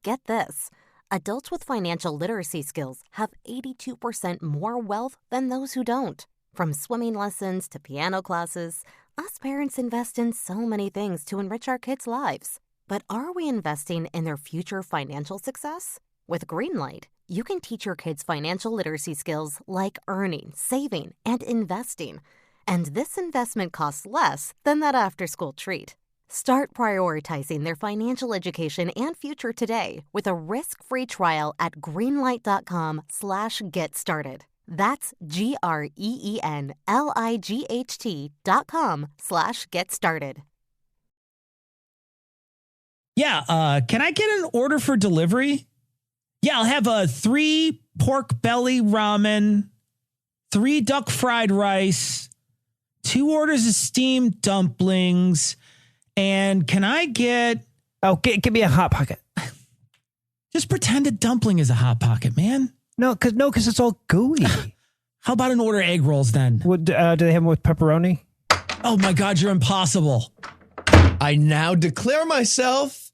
Get this. Adults with financial literacy skills have 82% more wealth than those who don't. From swimming lessons to piano classes, us parents invest in so many things to enrich our kids' lives. But are we investing in their future financial success? With Greenlight, you can teach your kids financial literacy skills like earning, saving, and investing. And this investment costs less than that after-school treat. Start prioritizing their financial education and future today with a risk-free trial at greenlight.com/get-started. That's GREENLIGHT.com/get-started. Yeah, can I get an order for delivery? Yeah, I'll have 3 pork belly ramen, 3 duck fried rice, 2 orders of steamed dumplings, and can I get... Oh, give me a Hot Pocket. Just pretend a dumpling is a Hot Pocket, man. No, because it's all gooey. How about an order of egg rolls then? Do they have them with pepperoni? Oh my God, you're impossible. I now declare myself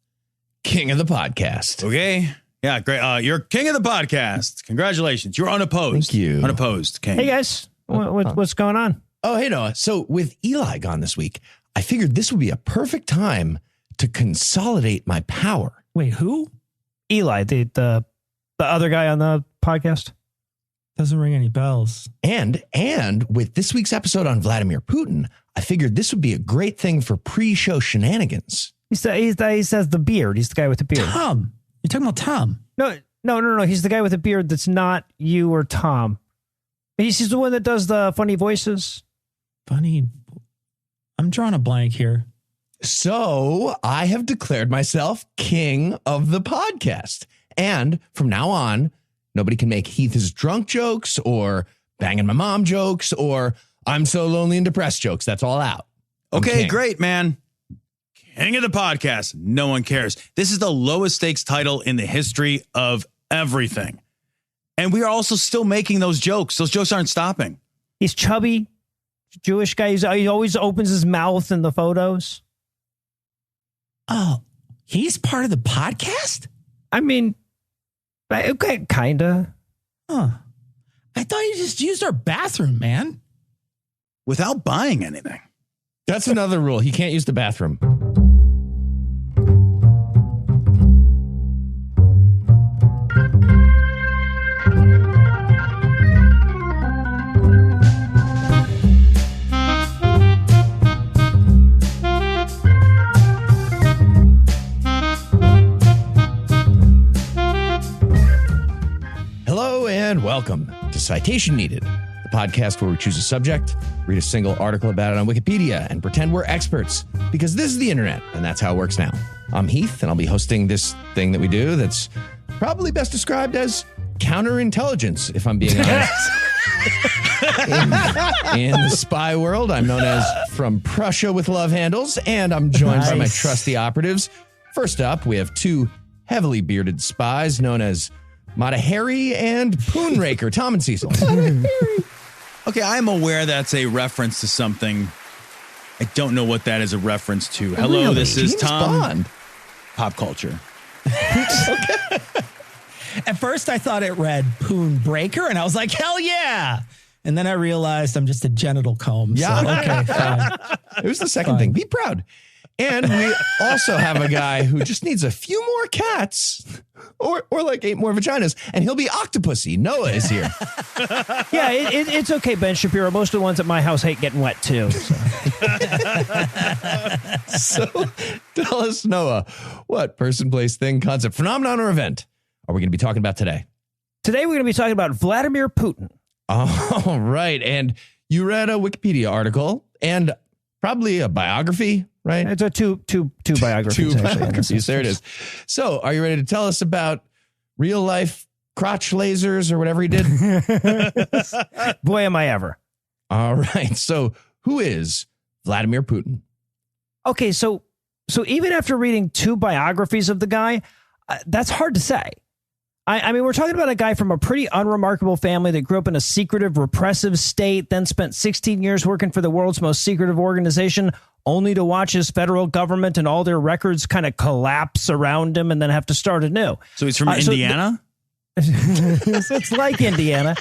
king of the podcast. Okay. Yeah, great. You're king of the podcast. Congratulations. You're unopposed. Thank you. Unopposed, king. Hey, guys. What's going on? Oh, hey, Noah. So with Eli gone this week, I figured this would be a perfect time to consolidate my power. Wait, who? Eli, the other guy on the podcast. Doesn't ring any bells. And with this week's episode on Vladimir Putin, I figured this would be a great thing for pre-show shenanigans. He says the beard. He's the guy with the beard. Tom. You're talking about Tom. No. He's the guy with the beard that's not you or Tom. He's the one that does the funny voices. Funny. I'm drawing a blank here. So I have declared myself king of the podcast. And from now on, nobody can make Heath is drunk jokes or banging my mom jokes or I'm so lonely and depressed jokes. That's all out. Okay, great, man. King of the podcast. No one cares. This is the lowest stakes title in the history of everything. And we are also still making those jokes. Those jokes aren't stopping. He's chubby, Jewish guy. He always opens his mouth in the photos. Oh, he's part of the podcast? I mean, okay, kind of. Huh. I thought you just used our bathroom, man. Without buying anything. That's another rule. He can't use the bathroom. Hello and welcome to Citation Needed, the podcast where we choose a subject, read a single article about it on Wikipedia, and pretend we're experts, because this is the internet, and that's how it works now. I'm Heath, and I'll be hosting this thing that we do that's probably best described as counterintelligence, if I'm being honest. in the spy world, I'm known as From Prussia with Love Handles, and I'm joined by my trusty operatives. First up, we have 2 heavily bearded spies known as Mata Hari and Poonraker, Tom and Cecil. Okay, I'm aware that's a reference to something. I don't know what that is a reference to. Hello, really? This is James Tom. Bond. Pop culture. At first, I thought it read Poon Breaker, and I was like, hell yeah. And then I realized I'm just a genital comb. Yeah. So, okay, fine. It was the second thing. Be proud. And we also have a guy who just needs a few more cats or like 8 more vaginas, and he'll be Octopussy. Noah is here. Yeah, it's okay, Ben Shapiro. Most of the ones at my house hate getting wet, too. So tell us, Noah, what person, place, thing, concept, phenomenon, or event are we going to be talking about today? Today, we're going to be talking about Vladimir Putin. All right. And you read a Wikipedia article and probably a biography, right? It's a two biographies. Two actually. biographies. There it is. So are you ready to tell us about real life crotch lasers or whatever he did? Boy, am I ever. All right. So who is Vladimir Putin? Okay, so even after reading 2 biographies of the guy, that's hard to say. I mean, we're talking about a guy from a pretty unremarkable family that grew up in a secretive, repressive state, then spent 16 years working for the world's most secretive organization, only to watch his federal government and all their records kind of collapse around him and then have to start anew. So he's from Indiana? It's like Indiana.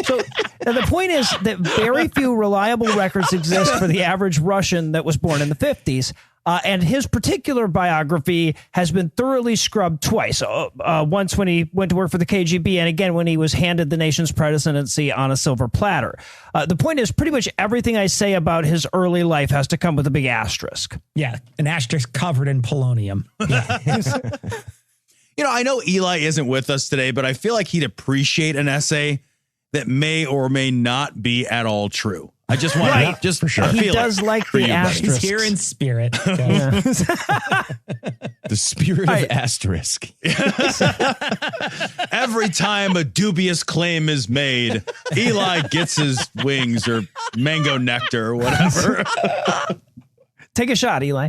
So the point is that very few reliable records exist for the average Russian that was born in the 50s. And his particular biography has been thoroughly scrubbed twice. Once when he went to work for the KGB, and again when he was handed the nation's presidency on a silver platter. The point is, pretty much everything I say about his early life has to come with a big asterisk. Yeah, an asterisk covered in polonium. You know, I know Eli isn't with us today, but I feel like he'd appreciate an essay that may or may not be at all true. I just want to just for sure. He does like the asterisk. He's here in spirit. Yeah. The spirit of asterisk. Every time a dubious claim is made, Eli gets his wings or mango nectar or whatever. Take a shot, Eli.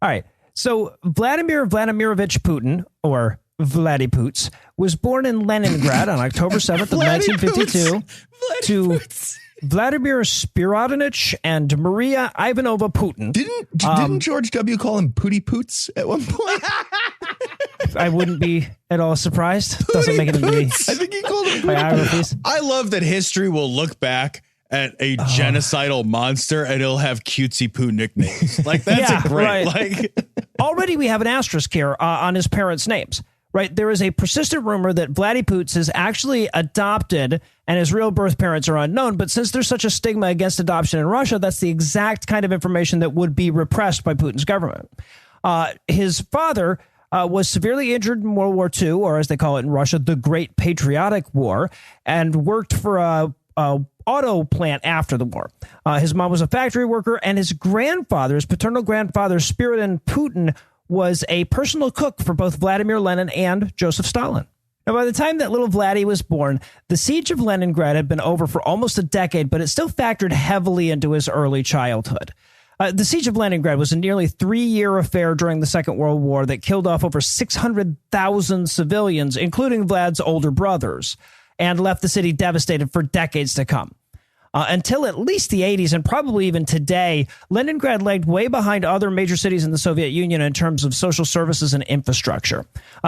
All right. So Vladimir Vladimirovich Putin, or Vladipoots, was born in Leningrad on October 7th of 1952 to Vladimir Spiridonich and Maria Ivanova Putin. Didn't George W. call him Pooty Poots at one point? I wouldn't be at all surprised. Doesn't make it into the I think he called him biographies. I love that history will look back at a genocidal monster and it'll have cutesy poo nicknames. Like, that's Yeah, a great, right. like, Already we have an asterisk here on his parents' names. Right, there is a persistent rumor that Vladipoots is actually adopted and his real birth parents are unknown. But since there's such a stigma against adoption in Russia, that's the exact kind of information that would be repressed by Putin's government. His father was severely injured in World War II, or as they call it in Russia, the Great Patriotic War, and worked for a auto plant after the war. His mom was a factory worker, and his grandfather, his paternal grandfather, Spiridon Putin, was a personal cook for both Vladimir Lenin and Joseph Stalin. Now, by the time that little Vladdy was born, the siege of Leningrad had been over for almost a decade, but it still factored heavily into his early childhood. The siege of Leningrad was a nearly 3-year affair during the Second World War that killed off over 600,000 civilians, including Vlad's older brothers, and left the city devastated for decades to come. Until at least the 80s, and probably even today, Leningrad lagged way behind other major cities in the Soviet Union in terms of social services and infrastructure.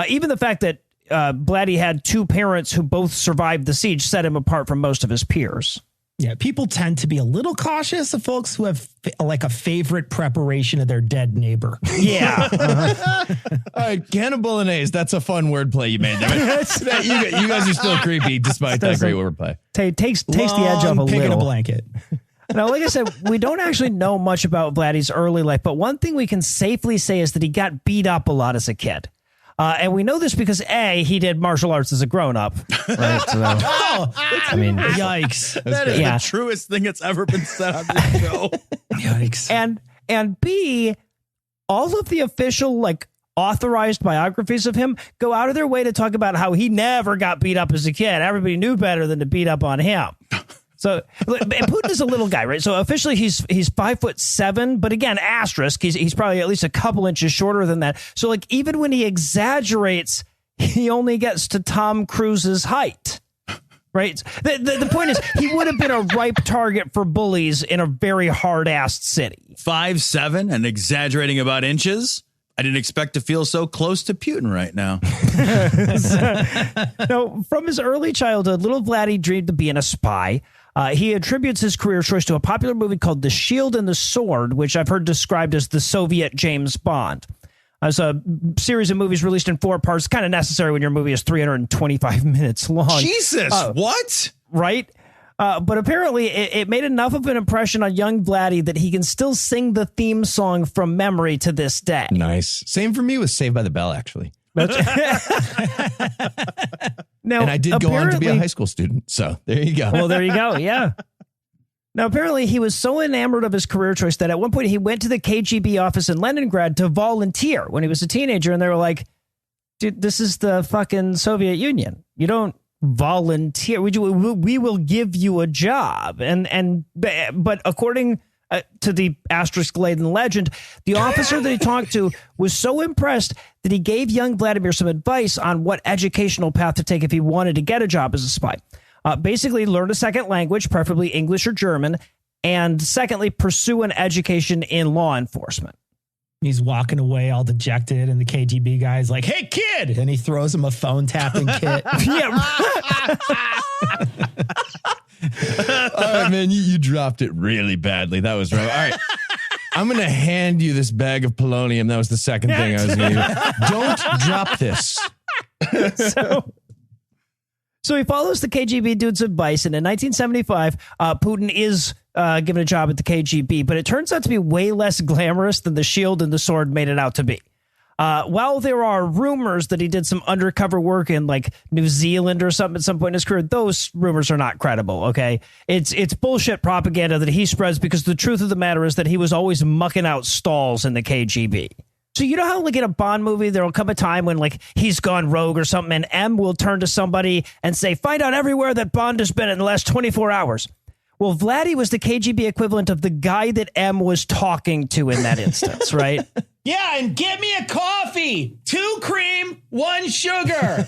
Even the fact that Vladdy had two parents who both survived the siege set him apart from most of his peers. Yeah, people tend to be a little cautious of folks who have like a favorite preparation of their dead neighbor. Yeah. All right, canna bolognese. That's a fun wordplay you made there. You guys are still creepy despite that great wordplay. Takes the edge off a pig in a little. blanket. Now, like I said, we don't actually know much about Vladdy's early life, but one thing we can safely say is that he got beat up a lot as a kid. And we know this because, A, he did martial arts as a grown-up. Right? So, I mean, Yikes. that is Yeah. the truest thing that's ever been said on this show. Yikes. And B, all of the official, like, authorized biographies of him go out of their way to talk about how he never got beat up as a kid. Everybody knew better than to beat up on him. So and Putin is a little guy, right? So officially he's 5'7", but again, asterisk, he's probably at least a couple inches shorter than that. So like even when he exaggerates, he only gets to Tom Cruise's height, right? The point is he would have been a ripe target for bullies in a very hard-assed city. 5'7" and exaggerating about inches. I didn't expect to feel so close to Putin right now. No, from his early childhood, little Vladdy dreamed of being a spy. He attributes his career choice to a popular movie called The Shield and the Sword, which I've heard described as the Soviet James Bond. It's a series of movies released in 4 parts, kind of necessary when your movie is 325 minutes long. Jesus, what? Right? But apparently it made enough of an impression on young Vladdy that he can still sing the theme song from memory to this day. Nice. Same for me with Saved by the Bell, actually. Now, And I did go on to be a high school student. So there you go. Well, there you go. Yeah. Now, apparently he was so enamored of his career choice that at one point he went to the KGB office in Leningrad to volunteer when he was a teenager. And they were like, dude, this is the fucking Soviet Union. You don't volunteer. We will give you a job. But according to the asterisk-laden legend, the officer that he talked to was so impressed that he gave young Vladimir some advice on what educational path to take if he wanted to get a job as a spy. Basically, learn a second language, preferably English or German, and secondly, pursue an education in law enforcement. He's walking away all dejected, and the KGB guy's like, "Hey, kid!" And he throws him a phone tapping kit. Yeah. All right, man, you dropped it really badly. That was right. All right. I'm going to hand you this bag of polonium. That was the second thing I was going to do. Don't drop this. So he follows the KGB dude's advice, and in 1975, Putin is given a job at the KGB, but it turns out to be way less glamorous than the shield and the sword made it out to be. While there are rumors that he did some undercover work in like New Zealand or something at some point in his career, those rumors are not credible. OK, it's bullshit propaganda that he spreads, because the truth of the matter is that he was always mucking out stalls in the KGB. So you know how like in a Bond movie, there will come a time when like he's gone rogue or something, and M will turn to somebody and say, "Find out everywhere that Bond has been in the last 24 hours. Well, Vladdy was the KGB equivalent of the guy that M was talking to in that instance, right? Yeah, and get me a coffee, 2 cream, 1 sugar,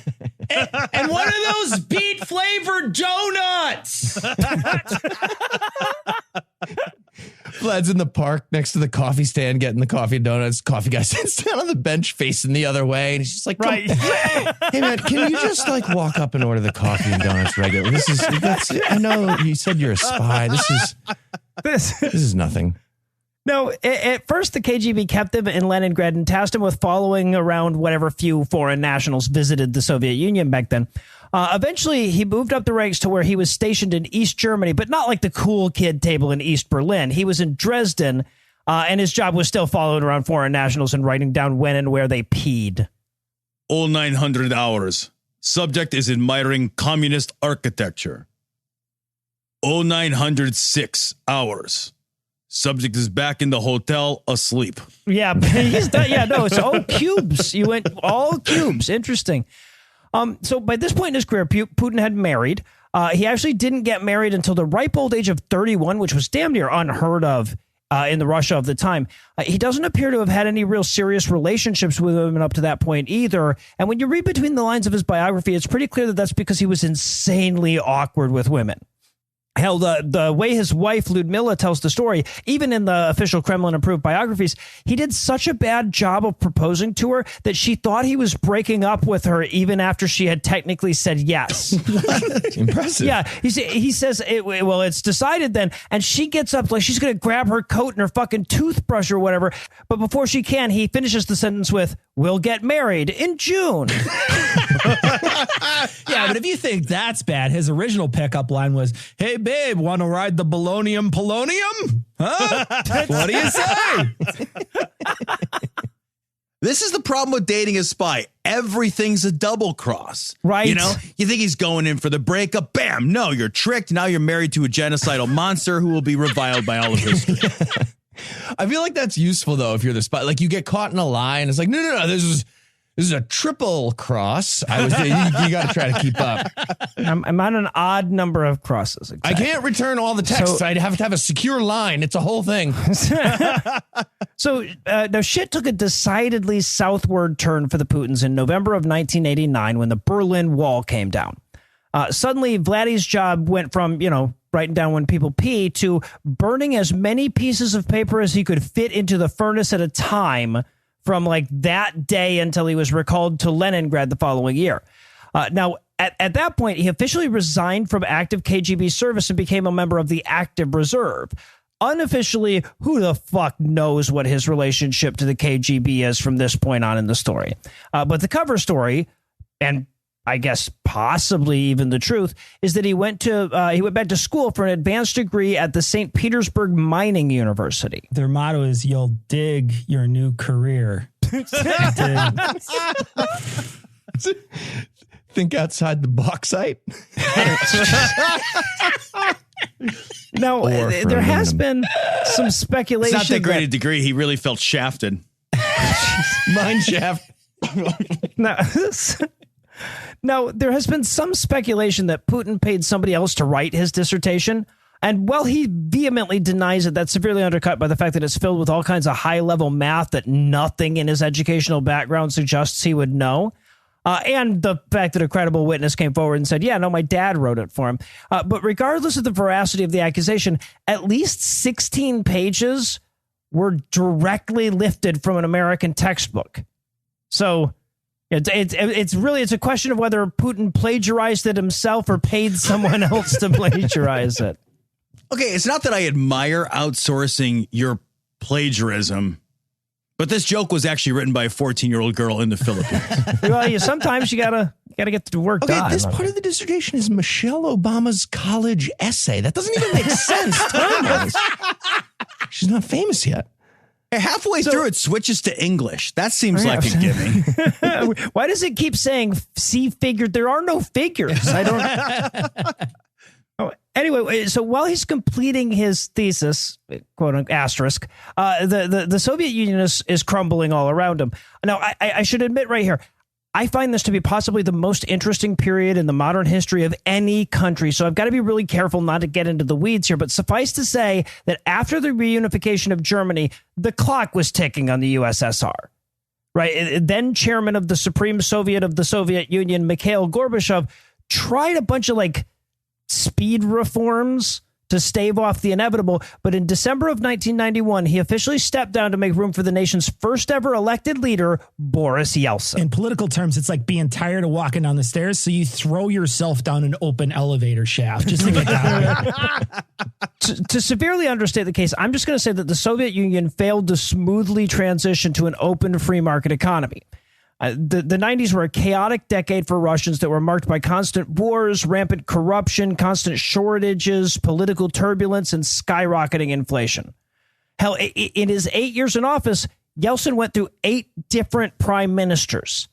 and one of those beet flavored donuts. Vlad's in the park next to the coffee stand getting the coffee and donuts. Coffee guy sits down on the bench facing the other way, and he's just like, Right. Hey man, can you just like walk up and order the coffee and donuts regularly? I know you said you're a spy. This is nothing. No, at first the KGB kept him in Leningrad and tasked him with following around whatever few foreign nationals visited the Soviet Union back then. Eventually, he moved up the ranks to where he was stationed in East Germany, but not like the cool kid table in East Berlin. He was in Dresden, and his job was still following around foreign nationals and writing down when and where they peed. All 900 hours. Subject is admiring communist architecture. All 906 hours. Subject is back in the hotel asleep. Yeah, he's done. Yeah, no, it's all cubes. You went all cubes. Interesting. So by this point in his career, Putin had married. He actually didn't get married until the ripe old age of 31, which was damn near unheard of in the Russia of the time. He doesn't appear to have had any real serious relationships with women up to that point either. And when you read between the lines of his biography, it's pretty clear that that's because he was insanely awkward with women. Hell, the way his wife, Ludmilla, tells the story, even in the official Kremlin-approved biographies, he did such a bad job of proposing to her that she thought he was breaking up with her even after she had technically said yes. Impressive. Yeah, he says, well, it's decided then. And she gets up like she's going to grab her coat and her fucking toothbrush or whatever. But before she can, he finishes the sentence with, "We'll get married in June." Yeah, but if you think that's bad, his original pickup line was, "Hey, babe, want to ride the polonium? Huh? What do you say?" This is the problem with dating a spy. Everything's a double cross. Right. You know, you think he's going in for the breakup. Bam. No, you're tricked. Now you're married to a genocidal monster who will be reviled by all of history. I feel like that's useful, though, if you're the spy. Like, you get caught in a lie, and it's like, no, this is a triple cross. You got to try to keep up. I'm on an odd number of crosses. Exactly. I can't return all the texts. I'd have to have a secure line. It's a whole thing. So now shit took a decidedly southward turn for the Putins in November of 1989 when the Berlin Wall came down. Suddenly, Vladdy's job went from, writing down when people pee to burning as many pieces of paper as he could fit into the furnace at a time from like that day until he was recalled to Leningrad the following year. Now, at that point, he officially resigned from active KGB service and became a member of the active reserve. Unofficially, who the fuck knows what his relationship to the KGB is from this point on in the story. But the cover story, and I guess possibly even the truth, is that he went back to school for an advanced degree at the St. Petersburg Mining University. Their motto is, "You'll dig your new career." Think outside the bauxite. Now, there has been some speculation. It's not that great a degree. He really felt shafted. Mine shaft. Now, there has been some speculation that Putin paid somebody else to write his dissertation. And while he vehemently denies it, that's severely undercut by the fact that it's filled with all kinds of high-level math that nothing in his educational background suggests he would know. And the fact that a credible witness came forward and said, yeah, no, my dad wrote it for him. But regardless of the veracity of the accusation, at least 16 pages were directly lifted from an American textbook. So it's a question of whether Putin plagiarized it himself or paid someone else to plagiarize it. Okay, it's not that I admire outsourcing your plagiarism, but this joke was actually written by a 14-year-old girl in the Philippines. Well, sometimes you gotta get the work done. Okay, this part of the dissertation is Michelle Obama's college essay. That doesn't even make sense time-wise. She's not famous yet. Hey, halfway through, it switches to English. That seems like a gimme. Why does it keep saying see figure? There are no figures. I don't. Anyway, so while he's completing his thesis, quote unquote, asterisk, the Soviet Union is crumbling all around him. Now, I should admit right here, I find this to be possibly the most interesting period in the modern history of any country. So I've got to be really careful not to get into the weeds here. But suffice to say that after the reunification of Germany, the clock was ticking on the USSR. Right. Then chairman of the Supreme Soviet of the Soviet Union, Mikhail Gorbachev, tried a bunch of speed reforms to stave off the inevitable. But in December of 1991, he officially stepped down to make room for the nation's first ever elected leader, Boris Yeltsin. In political terms, it's like being tired of walking down the stairs, so you throw yourself down an open elevator shaft just to get down. To severely understate the case, I'm just going to say that the Soviet Union failed to smoothly transition to an open free market economy. The 90s were a chaotic decade for Russians that were marked by constant wars, rampant corruption, constant shortages, political turbulence, and skyrocketing inflation. Hell, in his 8 years in office, Yeltsin went through 8 different prime ministers.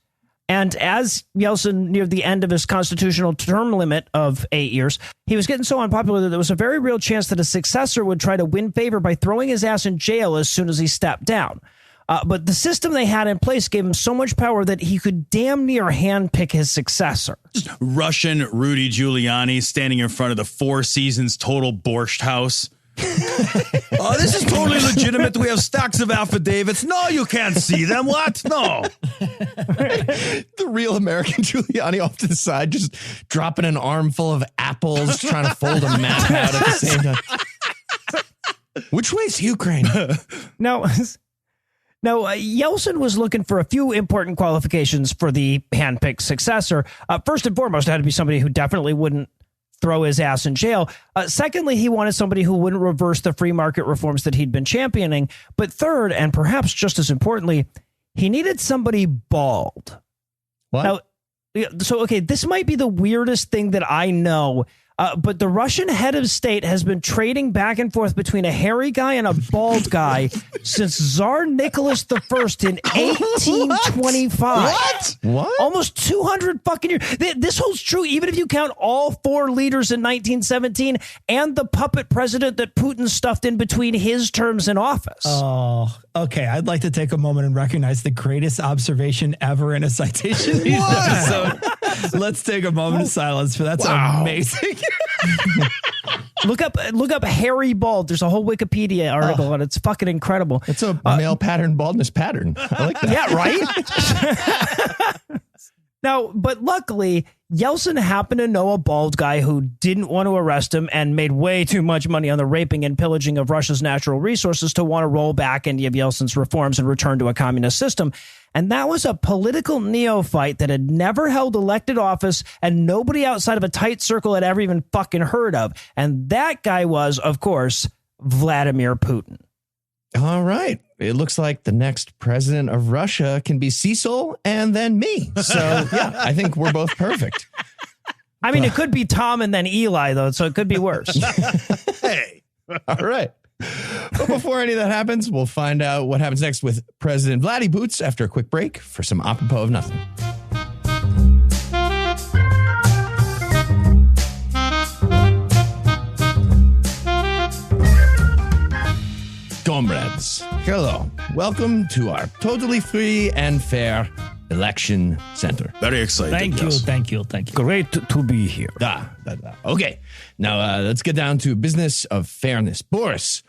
And as Yeltsin neared the end of his constitutional term limit of 8 years, he was getting so unpopular that there was a very real chance that a successor would try to win favor by throwing his ass in jail as soon as he stepped down. But the system they had in place gave him so much power that he could damn near handpick his successor. Russian Rudy Giuliani standing in front of the Four Seasons Total Borscht House. This is totally legitimate. We have stacks of affidavits. No, you can't see them. What? No. The real American Giuliani off to the side, just dropping an armful of apples, trying to fold a map out at the same time. Which way's Ukraine? Now, Yeltsin was looking for a few important qualifications for the handpicked successor. First and foremost, it had to be somebody who definitely wouldn't throw his ass in jail. Secondly, he wanted somebody who wouldn't reverse the free market reforms that he'd been championing. But third, and perhaps just as importantly, he needed somebody bald. What? Now, this might be the weirdest thing that I know. But the Russian head of state has been trading back and forth between a hairy guy and a bald guy since Tsar Nicholas I in 1825. What? Almost 200 fucking years. This holds true even if you count all 4 leaders in 1917 and the puppet president that Putin stuffed in between his terms in office. Oh, okay. I'd like to take a moment and recognize the greatest observation ever in a citation episode. Let's take a moment of silence for that's amazing. Look up hairy bald. There's a whole Wikipedia article and it's fucking incredible. It's a male pattern baldness pattern. I like that. Yeah, right? Now, but luckily, Yeltsin happened to know a bald guy who didn't want to arrest him and made way too much money on the raping and pillaging of Russia's natural resources to want to roll back any of Yeltsin's reforms and return to a communist system. And that was a political neophyte that had never held elected office and nobody outside of a tight circle had ever even fucking heard of. And that guy was, of course, Vladimir Putin. All right. It looks like the next president of Russia can be Cecil and then me. So, yeah, I think we're both perfect. I mean, it could be Tom and then Eli, though, so it could be worse. Hey. All right. But before any of that happens, we'll find out what happens next with President Vladdy Boots after a quick break for some apropos of nothing. Comrades, hello. Welcome to our totally free and fair election center. Very excited. Thank you. Great to be here. Okay. Now, let's get down to business of fairness. Boris,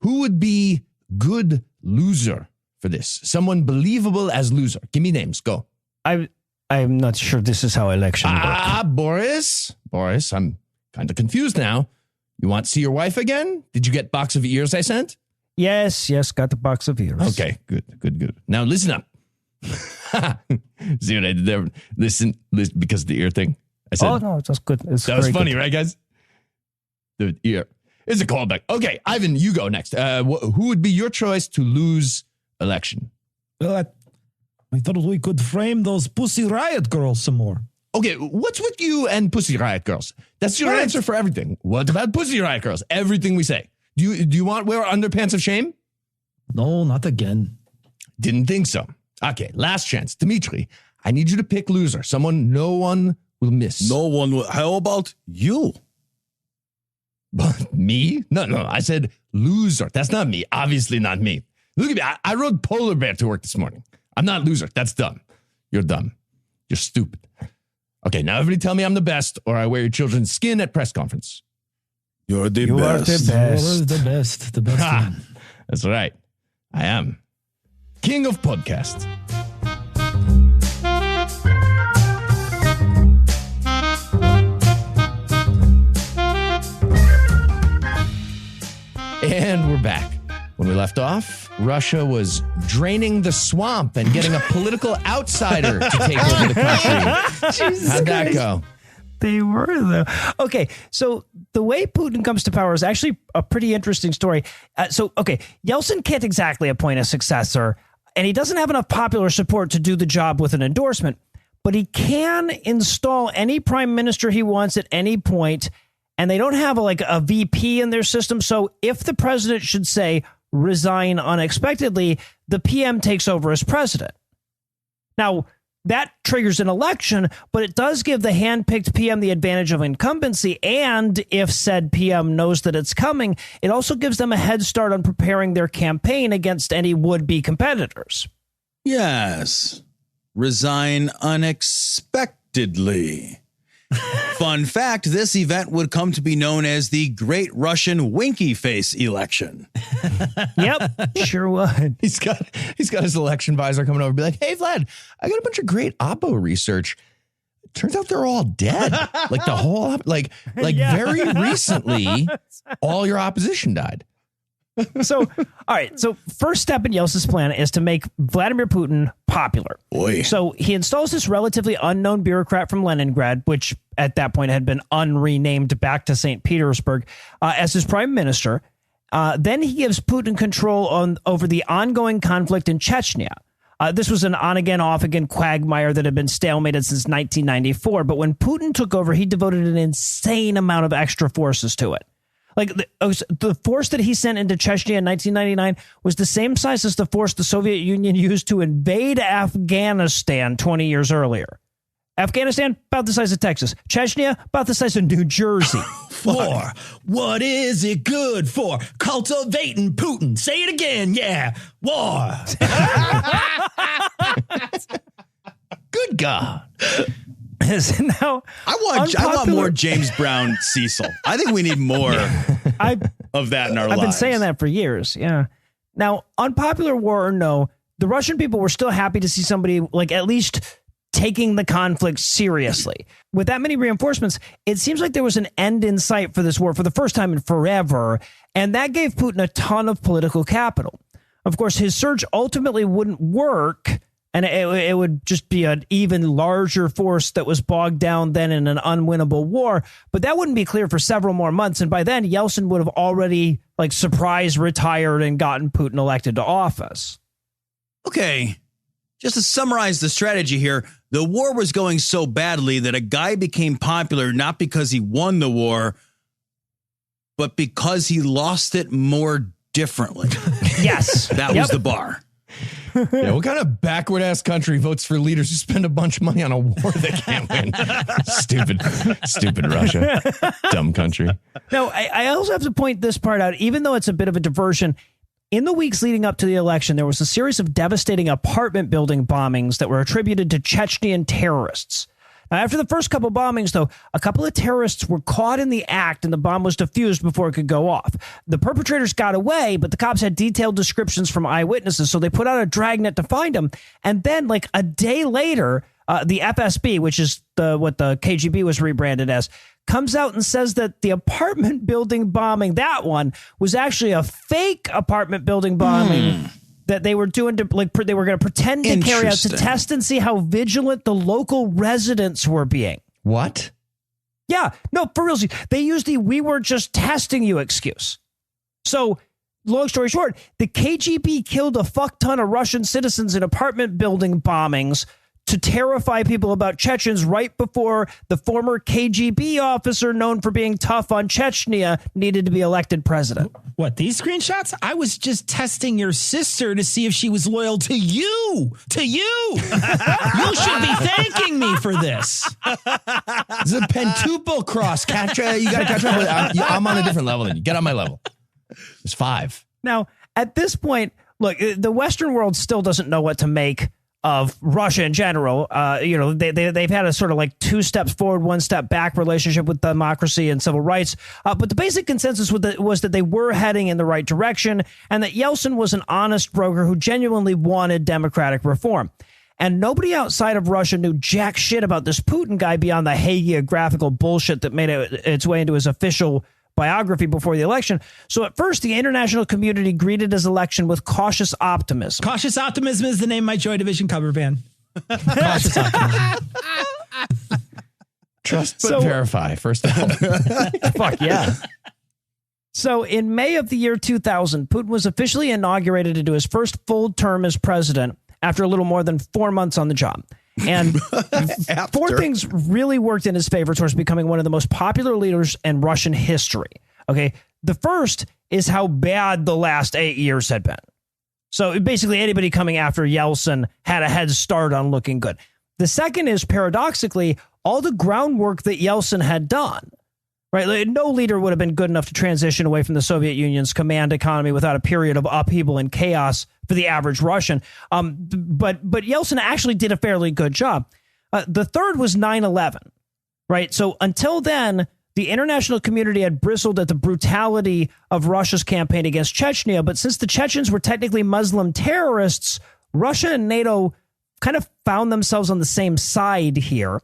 who would be good loser for this? Someone believable as loser. Give me names. Go. I I'm not sure this is how election works. Boris, I'm kind of confused now. You want to see your wife again? Did you get box of ears I sent? Yes, got the box of ears. Okay, good. Now listen up. See what I did there? Listen, because of the ear thing. I said, oh, no, that's good. That was funny, right, guys? The ear. It's a callback. Okay, Ivan, you go next. Who would be your choice to lose election? Well, I thought we could frame those Pussy Riot girls some more. Okay, what's with you and Pussy Riot Girls? That's your answer for everything. What about Pussy Riot Girls? Everything we say. Do you want wear underpants of shame? No, not again. Didn't think so. Okay, last chance. Dimitri, I need you to pick loser. Someone no one will miss. No one will. How about you? But me? No. I said loser. That's not me. Obviously not me. Look at me. I rode Polar Bear to work this morning. I'm not loser. That's dumb. You're dumb. You're stupid. Okay, now everybody tell me I'm the best or I wear your children's skin at press conference. You're the You are best. the best. You're the best. The best Ha, one. that's right. I am. King of podcast. And we're back. When we left off, Russia was draining the swamp and getting a political outsider to take over the country. How'd that go? They were, though. Okay, so the way Putin comes to power is actually a pretty interesting story. Yeltsin can't exactly appoint a successor, and he doesn't have enough popular support to do the job with an endorsement, but he can install any prime minister he wants at any point, and they don't have a VP in their system. So if the president should say resign unexpectedly, the PM takes over as president. Now, that triggers an election, but it does give the hand-picked PM the advantage of incumbency. And if said PM knows that it's coming, it also gives them a head start on preparing their campaign against any would-be competitors. Yes. Resign unexpectedly. Fun fact, this event would come to be known as the Great Russian Winky Face election. Yep, sure would. He's got his election visor coming over and be like, hey, Vlad, I got a bunch of great Oppo research. Turns out they're all dead. Like the whole, very recently, all your opposition died. So, all right. So first step in Yeltsin's plan is to make Vladimir Putin popular. Boy. So he installs this relatively unknown bureaucrat from Leningrad, which at that point had been unrenamed back to St. Petersburg, as his prime minister. Then he gives Putin control over the ongoing conflict in Chechnya. This was an on-again, off-again quagmire that had been stalemated since 1994. But when Putin took over, he devoted an insane amount of extra forces to it. Like the force that he sent into Chechnya in 1999 was the same size as the force the Soviet Union used to invade Afghanistan 20 years earlier. Afghanistan, about the size of Texas. Chechnya, about the size of New Jersey. War. What is it good for? Cultivating Putin. Say it again. Yeah. War. Good God. Now, I want more James Brown Cecil. I think we need more of that in our lives. I've been saying that for years. Yeah. Now, unpopular war or no, the Russian people were still happy to see somebody at least taking the conflict seriously. With that many reinforcements, it seems like there was an end in sight for this war for the first time in forever, and that gave Putin a ton of political capital. Of course, his surge ultimately wouldn't work, and it would just be an even larger force that was bogged down then in an unwinnable war. But that wouldn't be clear for several more months. And by then, Yeltsin would have already surprise retired and gotten Putin elected to office. Okay, just to summarize the strategy here, the war was going so badly that a guy became popular not because he won the war, but because he lost it more differently. Yes. That was the bar. Yeah, what kind of backward-ass country votes for leaders who spend a bunch of money on a war they can't win? Stupid Russia. Dumb country. Now, I also have to point this part out, even though it's a bit of a diversion. In the weeks leading up to the election, there was a series of devastating apartment building bombings that were attributed to Chechnyan terrorists. Now, after the first couple bombings, though, a couple of terrorists were caught in the act and the bomb was defused before it could go off. The perpetrators got away, but the cops had detailed descriptions from eyewitnesses, so they put out a dragnet to find them. And then, a day later, the FSB, which is what the KGB was rebranded as, comes out and says that the apartment building bombing, that one, was actually a fake apartment building bombing that they were doing to they were going to pretend to carry out to test and see how vigilant the local residents were being. What? Yeah, no, for real. They used the "we were just testing you" excuse. So, long story short, the KGB killed a fuck ton of Russian citizens in apartment building bombings to terrify people about Chechens right before the former KGB officer known for being tough on Chechnya needed to be elected president. What, these screenshots? I was just testing your sister to see if she was loyal to you. To you. You should be thanking me for this. This is a pentuple cross. You got to catch up with I'm on a different level than you. Get on my level. It's 5. Now, at this point, look, the Western world still doesn't know what to make of Russia in general. They've had a sort of like 2 steps forward, 1 step back relationship with democracy and civil rights. But the basic consensus was that they were heading in the right direction and that Yeltsin was an honest broker who genuinely wanted democratic reform. And nobody outside of Russia knew jack shit about this Putin guy beyond the hagiographical bullshit that made its way into his official biography before the election. So at first, the international community greeted his election with cautious optimism. Cautious optimism is the name of my Joy Division cover band. Cautious optimism. Trust but verify, first of all. Fuck yeah. So in May of the year 2000, Putin was officially inaugurated into his first full term as president after a little more than 4 months on the job. And 4 things really worked in his favor towards becoming one of the most popular leaders in Russian history. Okay. The first is how bad the last 8 years had been. So basically anybody coming after Yeltsin had a head start on looking good. The second is, paradoxically, all the groundwork that Yeltsin had done. Right. No leader would have been good enough to transition away from the Soviet Union's command economy without a period of upheaval and chaos for the average Russian. But Yeltsin actually did a fairly good job. The third was 9/11. Right. So until then, the international community had bristled at the brutality of Russia's campaign against Chechnya. But since the Chechens were technically Muslim terrorists, Russia and NATO kind of found themselves on the same side here.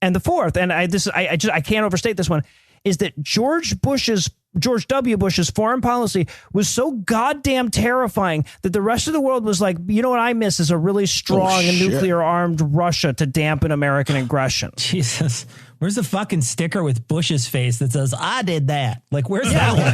And the fourth, and I can't overstate this one, is that George W. Bush's foreign policy was so goddamn terrifying that the rest of the world was like, you know what I miss is a really strong and nuclear armed Russia to dampen American aggression. Jesus. Where's the fucking sticker with Bush's face that says, I did that? Like, where's that one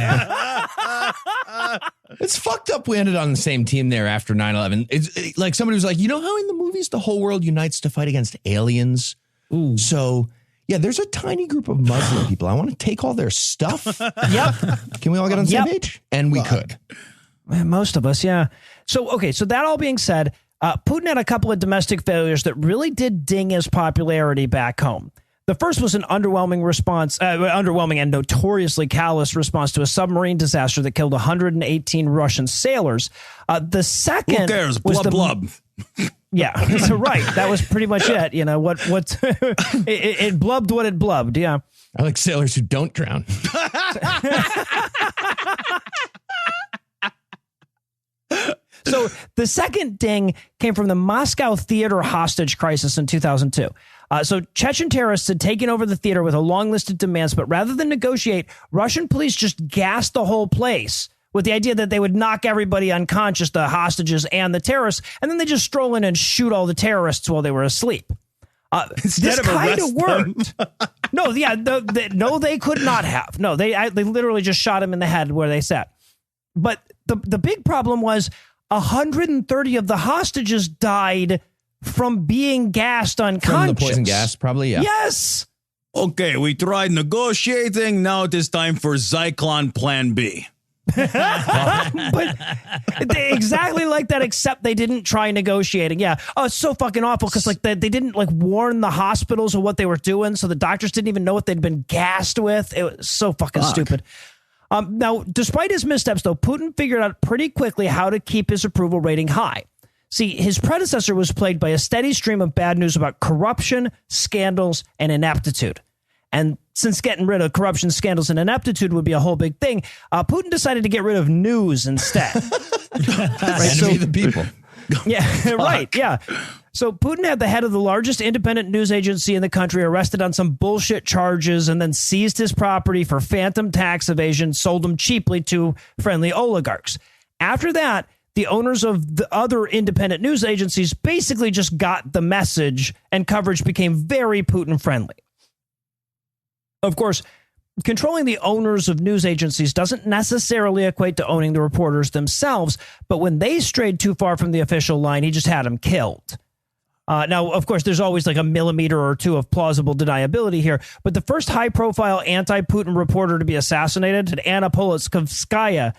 at? It's fucked up we ended on the same team there after 9/11. It's like somebody was like, you know how in the movies the whole world unites to fight against aliens? Ooh. So... yeah, there's a tiny group of Muslim people. I want to take all their stuff. Yep. Can we all get on the same page? And we could. Most of us, yeah. So that all being said, Putin had a couple of domestic failures that really did ding his popularity back home. The first was an underwhelming and notoriously callous response to a submarine disaster that killed 118 Russian sailors. The second... who cares? Blub. Yeah, so right. That was pretty much it. You know, what it blubbed what it blubbed. Yeah. I like sailors who don't drown. So the second ding came from the Moscow theater hostage crisis in 2002. So Chechen terrorists had taken over the theater with a long list of demands, but rather than negotiate, Russian police just gassed the whole place with the idea that they would knock everybody unconscious, the hostages and the terrorists, and then they just stroll in and shoot all the terrorists while they were asleep. This kind of worked. No, yeah, no, they could not have. No, they literally just shot him in the head where they sat. But the big problem was 130 of the hostages died from being gassed unconscious. From the poison gas, probably, yeah. Yes. Okay, we tried negotiating. Now it is time for Zyklon Plan B. But exactly like that, except they didn't try negotiating. Yeah. Oh, it's so fucking awful because like they didn't like warn the hospitals of what they were doing, so the doctors didn't even know what they'd been gassed with. It was so fucking stupid. Now, despite his missteps, though, Putin figured out pretty quickly how to keep his approval rating high. See, his predecessor was plagued by a steady stream of bad news about corruption, scandals, and ineptitude. And since getting rid of corruption, scandals, and ineptitude would be a whole big thing, Putin decided to get rid of news instead. Right, enemy of the people. Yeah, right. Yeah. So Putin had the head of the largest independent news agency in the country arrested on some bullshit charges and then seized his property for phantom tax evasion, sold him cheaply to friendly oligarchs. After that, the owners of the other independent news agencies basically just got the message and coverage became very Putin friendly. Of course, controlling the owners of news agencies doesn't necessarily equate to owning the reporters themselves, but when they strayed too far from the official line, he just had them killed. Now, of course, there's always like a millimeter or two of plausible deniability here, but the first high-profile anti-Putin reporter to be assassinated, Anna Politkovskaya,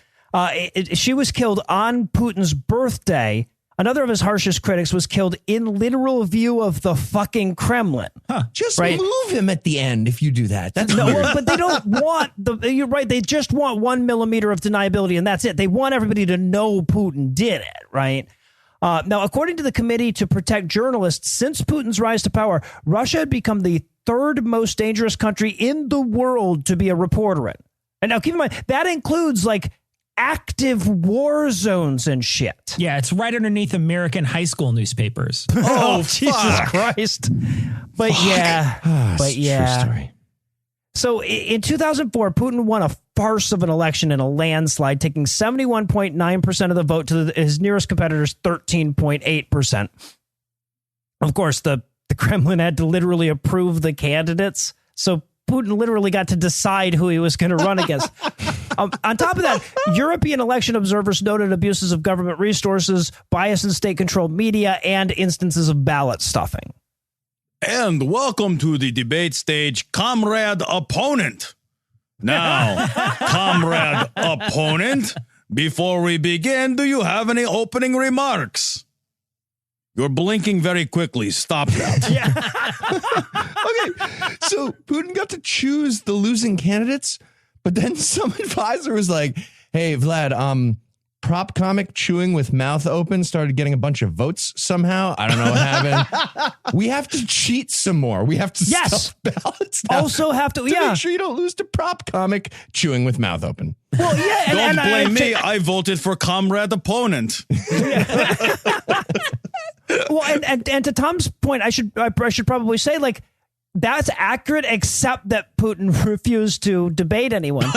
she was killed on Putin's birthday. Another of his harshest critics was killed in literal view of the fucking Kremlin. Just move him at the end if you do that. That's weird. But they don't want you're right. They just want 1 millimeter of deniability, and that's it. They want everybody to know Putin did it, right? Now, according to the Committee to Protect Journalists, since Putin's rise to power, Russia had become the third most dangerous country in the world to be a reporter in. And now keep in mind, that includes like active war zones and shit. Yeah, it's right underneath American high school newspapers. Oh, Jesus Christ. But yeah. True story. So in 2004, Putin won a farce of an election in a landslide, taking 71.9% of the vote to his nearest competitor's 13.8%. Of course, the Kremlin had to literally approve the candidates. So Putin literally got to decide who he was going to run against. On top of that, European election observers noted abuses of government resources, bias in state-controlled media, and instances of ballot stuffing. And welcome to the debate stage, comrade opponent. Now, comrade opponent, before we begin, do you have any opening remarks? You're blinking very quickly. Stop that. Okay, so Putin got to choose the losing candidates, but then some advisor was like, hey, Vlad, prop comic chewing with mouth open started getting a bunch of votes somehow. I don't know what happened. We have to cheat some more. We have to stuff ballots now Also have to make sure you don't lose to prop comic chewing with mouth open. Well, yeah. Don't blame me. I voted for comrade opponent. Well, and to Tom's point, I should probably say, like, that's accurate, except that Putin refused to debate anyone.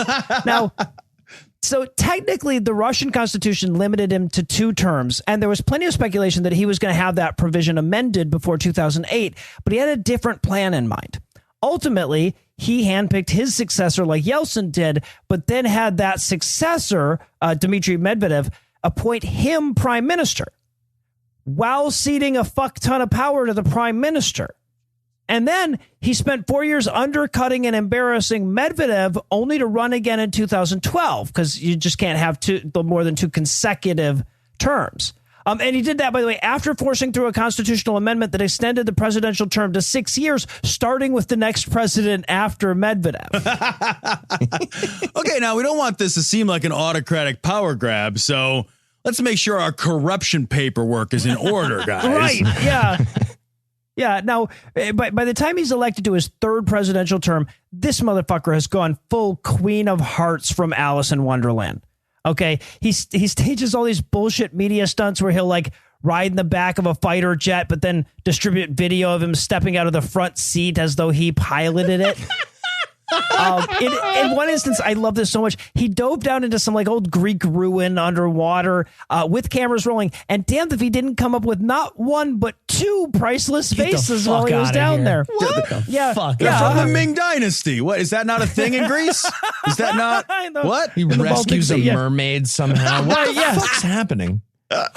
Now, so technically, the Russian constitution limited him to 2 terms, and there was plenty of speculation that he was going to have that provision amended before 2008, but he had a different plan in mind. Ultimately, he handpicked his successor like Yeltsin did, but then had that successor, Dmitry Medvedev, appoint him prime minister, while ceding a fuck ton of power to the prime minister. And then he spent 4 years undercutting and embarrassing Medvedev, only to run again in 2012, because you just can't have more than 2 consecutive terms. And he did that, by the way, after forcing through a constitutional amendment that extended the presidential term to 6 years, starting with the next president after Medvedev. Okay, now we don't want this to seem like an autocratic power grab, so let's make sure our corruption paperwork is in order, guys. Right, yeah. Yeah, now, by the time he's elected to his 3rd presidential term, this motherfucker has gone full Queen of Hearts from Alice in Wonderland. Okay, he stages all these bullshit media stunts where he'll like ride in the back of a fighter jet, but then distribute video of him stepping out of the front seat as though he piloted it. In one instance, I love this so much. He dove down into some like old Greek ruin underwater with cameras rolling, and damned if he didn't come up with not 1 but 2 priceless faces while he was down there. What? Yeah, They're from the Ming Dynasty. What, is that not a thing in Greece? Is that not what? He rescues a mermaid somehow. What the fuck's happening?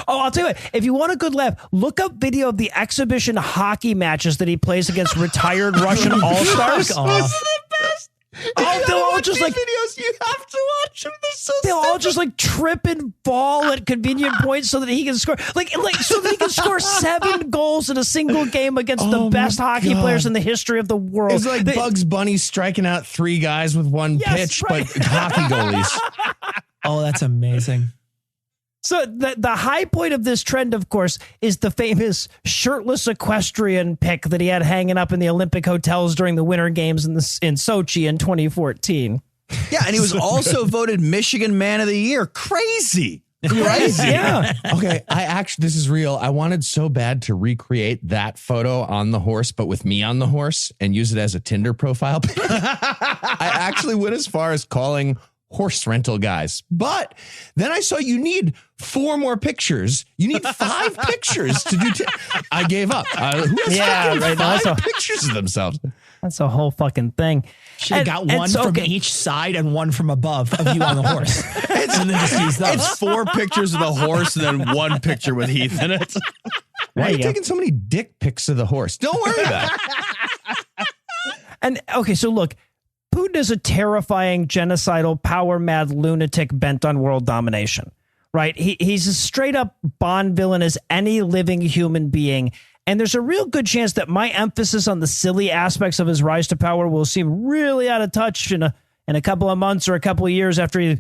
I'll tell you what, if you want a good laugh, look up video of the exhibition hockey matches that he plays against retired Russian all-stars. They'll all just like videos. You have to watch them. They're so they'll all just like trip and fall at convenient points so that he can score so that he can score 7 goals in a single game against the best hockey players in the history of the world. It's like Bugs Bunny striking out 3 guys with 1 pitch, right. but hockey goalies. Oh, that's amazing. So the high point of this trend, of course, is the famous shirtless equestrian pic that he had hanging up in the Olympic hotels during the Winter Games in Sochi in 2014. Yeah, and he was also voted Michigan Man of the Year. Crazy. Right? Yeah. Okay, this is real. I wanted so bad to recreate that photo on the horse, but with me on the horse and use it as a Tinder profile. I actually went as far as calling horse rental guys. But then I saw you need 4 more pictures. You need 5 pictures to do. I gave up. Who has right, 5 pictures of themselves? That's a whole fucking thing. Should have got one from each side and one from above of you on the horse. And then just use those. It's 4 pictures of the horse and then 1 picture with Heath in it. Why are you taking so many dick pics of the horse? Don't worry about it. And okay, so look, Putin is a terrifying, genocidal, power-mad lunatic bent on world domination, right? He's as straight up Bond villain as any living human being. And there's a real good chance that my emphasis on the silly aspects of his rise to power will seem really out of touch in a couple of months or a couple of years after he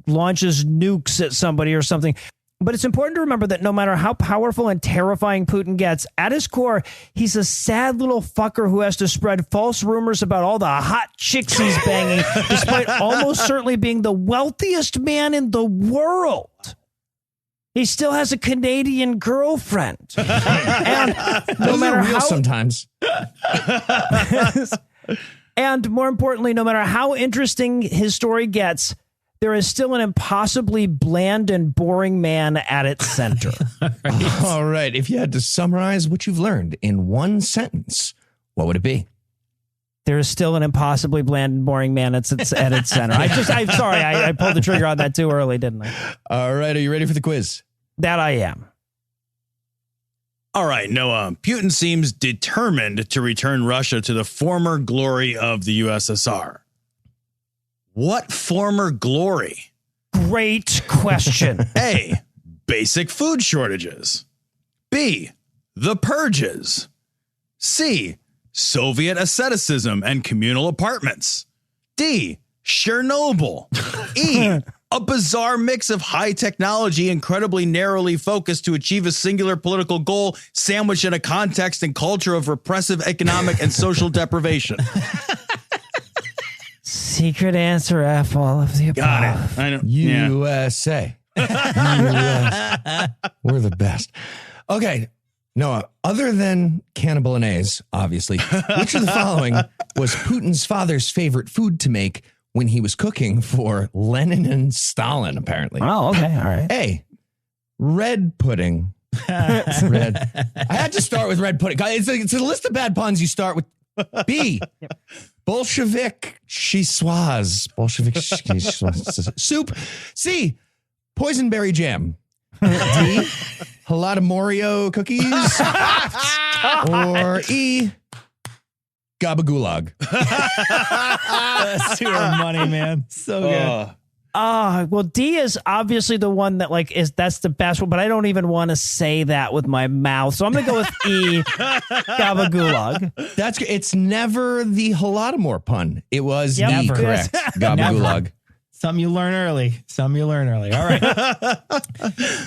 launches nukes at somebody or something. But it's important to remember that no matter how powerful and terrifying Putin gets, at his core, he's a sad little fucker who has to spread false rumors about all the hot chicks he's banging, despite almost certainly being the wealthiest man in the world. He still has a Canadian girlfriend. And no matter how sometimes. And more importantly, no matter how interesting his story gets, there is still an impossibly bland and boring man at its center. All right. If you had to summarize what you've learned in one sentence, what would it be? There is still an impossibly bland and boring man at its center. I'm sorry. I pulled the trigger on that too early, didn't I? All right. Are you ready for the quiz? That I am. All right, Noah. Putin seems determined to return Russia to the former glory of the USSR. What former glory? Great question. A, basic food shortages. B, the purges. C, Soviet asceticism and communal apartments. D, Chernobyl. E, a bizarre mix of high technology, incredibly narrowly focused to achieve a singular political goal, sandwiched in a context and culture of repressive economic and social deprivation. Secret answer F, all of the above. Got it. I know. USA. US. We're the best. Okay. Noah, other than cannibal Bolognese, obviously, which of the following was Putin's father's favorite food to make when he was cooking for Lenin and Stalin, apparently? Oh, okay. All right. A, red pudding. Red. I had to start with red pudding. It's a list of bad puns. You start with B, Bolshevik Chissoise. Bolshevik Chissoise. Soup. C, poisonberry jam. D, a lot of Moreo cookies. Or E, gabagulag. Sewer money, man. So good. Well, D is obviously the one that that's the best one, but I don't even want to say that with my mouth. So I'm going to go with E, gabagulag. It's never the Holodomor pun. It was the Never. correct gabagulag. Something you learn early. All right.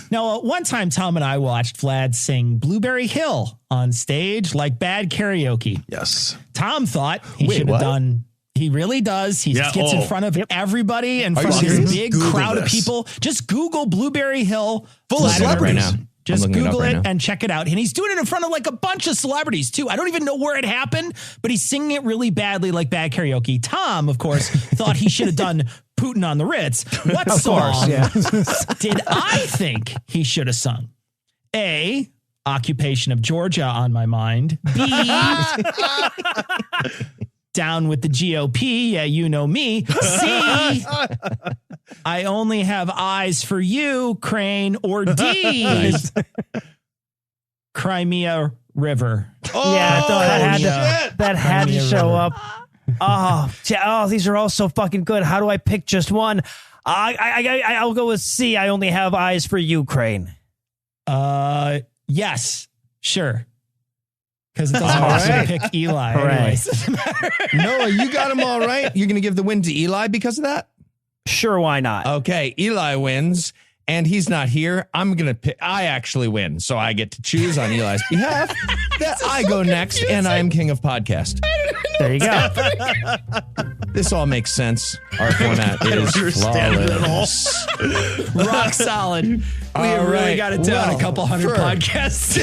Now, one time Tom and I watched Vlad sing Blueberry Hill on stage like bad karaoke. Yes. Tom thought he should have done. He really does. He gets in front of everybody and in front of this big crowd of people. Just Google Blueberry Hill. Full of celebrities. Right now. Just Google it and check it out. And he's doing it in front of like a bunch of celebrities too. I don't even know where it happened, but he's singing it really badly like bad karaoke. Tom, of course, thought he should have done Putin on the Ritz. What song did I think he should have sung? A, Occupation of Georgia on My Mind. B, Down with the GOP. Yeah, you know me. C, I Only Have Eyes for You, Crane. Or D, Crimea River. Oh, yeah, I thought that had to show up. Oh, these are all so fucking good. How do I pick just one? I'll go with C. I Only Have Eyes for Ukraine. Yes, sure. Because it doesn't matter to pick Eli. Anyways. Noah, you got him all right. You're going to give the win to Eli because of that? Sure, why not? Okay, Eli wins, and he's not here. I'm going to pick. I actually win, so I get to choose on Eli's behalf that I go next, and I'm king of podcast. There you go. This all makes sense. Our format is flawless. Rock solid. We have really got it down. Well, a couple hundred podcasts.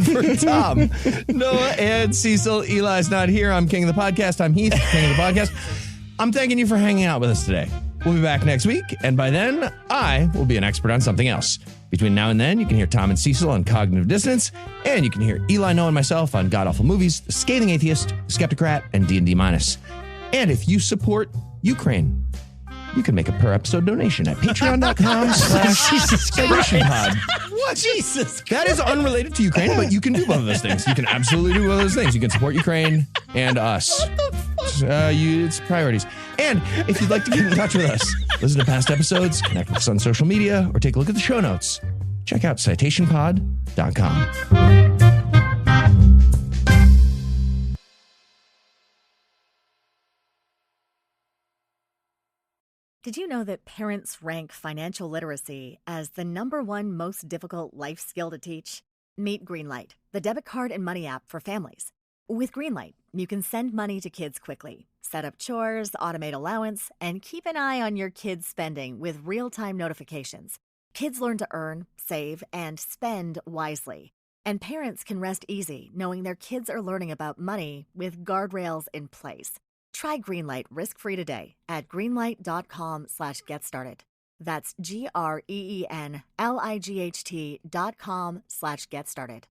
For Tom, Noah, and Cecil. Eli's not here. I'm King of the Podcast. I'm Heath, King of the Podcast. I'm thanking you for hanging out with us today. We'll be back next week, and by then, I will be an expert on something else. Between now and then, you can hear Tom and Cecil on Cognitive Dissonance, and you can hear Eli, Noah, and myself on God Awful Movies, The Scathing Atheist, Skeptocrat, and D&D Minus. And if you support Ukraine, you can make a per-episode donation at patreon.com/CitationPod. What? Jesus. That is unrelated to Ukraine, but you can do both of those things. You can absolutely do both of those things. You can support Ukraine and us. It's priorities. And if you'd like to get in touch with us, listen to past episodes, connect with us on social media, or take a look at the show notes, check out citationpod.com. Did you know that parents rank financial literacy as the #1 most difficult life skill to teach? Meet Greenlight, the debit card and money app for families. With Greenlight, you can send money to kids quickly, set up chores, automate allowance, and keep an eye on your kids' spending with real-time notifications. Kids learn to earn, save, and spend wisely. And parents can rest easy knowing their kids are learning about money with guardrails in place. Try Greenlight risk-free today at greenlight.com/getstarted. That's GREENLIGHT.com/getstarted.